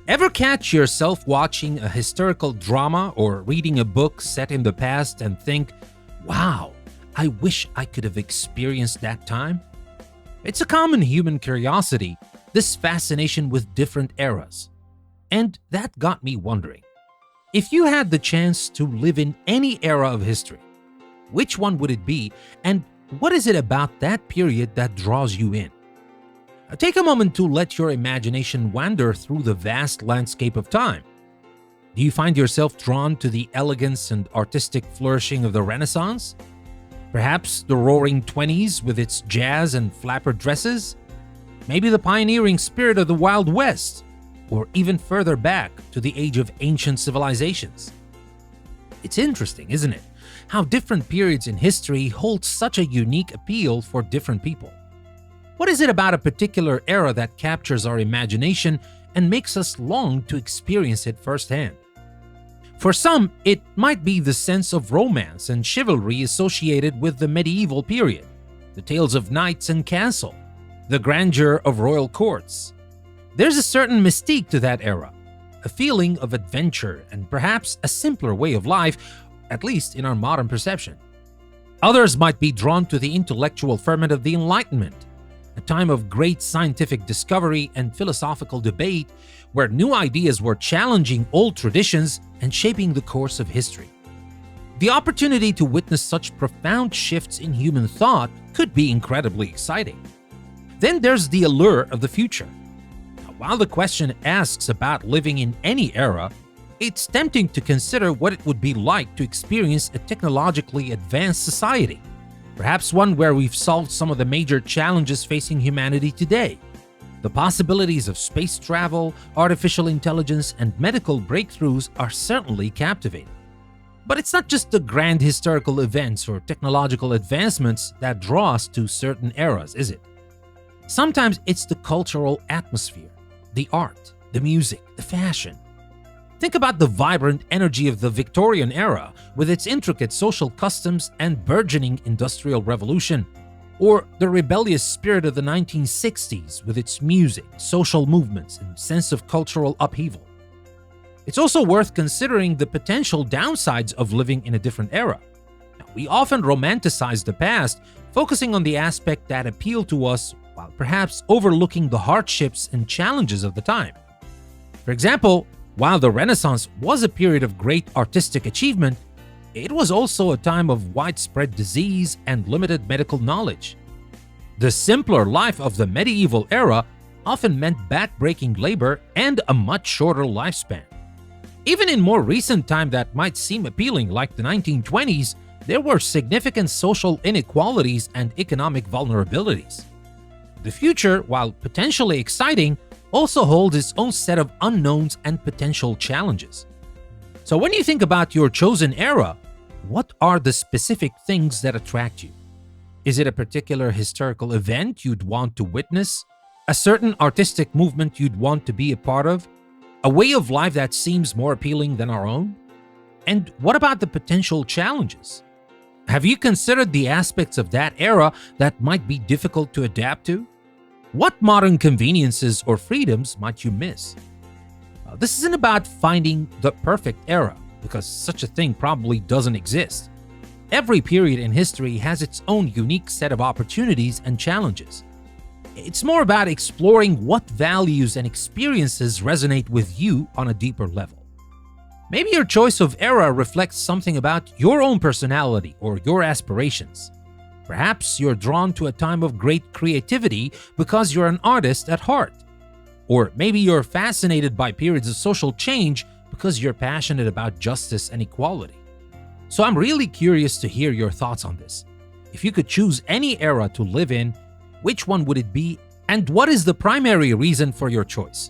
Ever catch yourself watching a historical drama or reading a book set in the past and think, wow, I wish I could have experienced that time? It's a common human curiosity, this fascination with different eras. And that got me wondering, if you had the chance to live in any era of history, which one would it be, and what is it about that period that draws you in? Take a moment to let your imagination wander through the vast landscape of time. Do you find yourself drawn to the elegance and artistic flourishing of the Renaissance? Perhaps the Roaring Twenties with its jazz and flapper dresses? Maybe the pioneering spirit of the Wild West? Or even further back to the age of ancient civilizations? It's interesting, isn't it? How different periods in history hold such a unique appeal for different people. What is it about a particular era that captures our imagination and makes us long to experience it firsthand? For some, it might be the sense of romance and chivalry associated with the medieval period, the tales of knights and castle, the grandeur of royal courts. There's a certain mystique to that era, a feeling of adventure and perhaps a simpler way of life, at least in our modern perception. Others might be drawn to the intellectual ferment of the Enlightenment, a time of great scientific discovery and philosophical debate where new ideas were challenging old traditions and shaping the course of history. The opportunity to witness such profound shifts in human thought could be incredibly exciting. Then there's the allure of the future. Now, while the question asks about living in any era, it's tempting to consider what it would be like to experience a technologically advanced society. Perhaps one where we've solved some of the major challenges facing humanity today. The possibilities of space travel, artificial intelligence, and medical breakthroughs are certainly captivating. But it's not just the grand historical events or technological advancements that draw us to certain eras, is it? Sometimes it's the cultural atmosphere, the art, the music, the fashion. Think about the vibrant energy of the Victorian era with its intricate social customs and burgeoning industrial revolution, or the rebellious spirit of the 1960s with its music, social movements, and sense of cultural upheaval. It's also worth considering the potential downsides of living in a different era. Now, we often romanticize the past, focusing on the aspect that appeal to us while perhaps overlooking the hardships and challenges of the time. For example, while the Renaissance was a period of great artistic achievement, it was also a time of widespread disease and limited medical knowledge. The simpler life of the medieval era often meant backbreaking labor and a much shorter lifespan. Even in more recent time that might seem appealing, like the 1920s, there were significant social inequalities and economic vulnerabilities. The future, while potentially exciting, also holds its own set of unknowns and potential challenges. So when you think about your chosen era, what are the specific things that attract you? Is it a particular historical event you'd want to witness? A certain artistic movement you'd want to be a part of? A way of life that seems more appealing than our own? And what about the potential challenges? Have you considered the aspects of that era that might be difficult to adapt to? What modern conveniences or freedoms might you miss? This isn't about finding the perfect era, because such a thing probably doesn't exist. Every period in history has its own unique set of opportunities and challenges. It's more about exploring what values and experiences resonate with you on a deeper level. Maybe your choice of era reflects something about your own personality or your aspirations. Perhaps you're drawn to a time of great creativity because you're an artist at heart. Or maybe you're fascinated by periods of social change because you're passionate about justice and equality. So I'm really curious to hear your thoughts on this. If you could choose any era to live in, which one would it be, and what is the primary reason for your choice?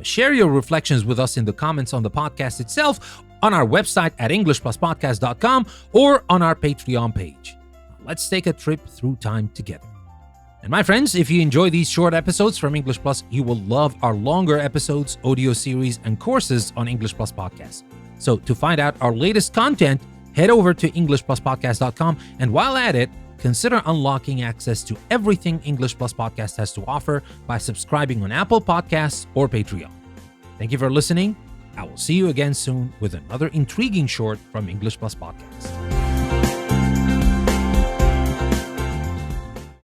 Share your reflections with us in the comments on the podcast itself, on our website at EnglishPlusPodcast.com, or on our Patreon page. Let's take a trip through time together. And my friends, if you enjoy these short episodes from English Plus, you will love our longer episodes, audio series, and courses on English Plus Podcast. So to find out our latest content, head over to EnglishPlusPodcast.com, and while at it, consider unlocking access to everything English Plus Podcast has to offer by subscribing on Apple Podcasts or Patreon. Thank you for listening. I will see you again soon with another intriguing short from English Plus Podcast.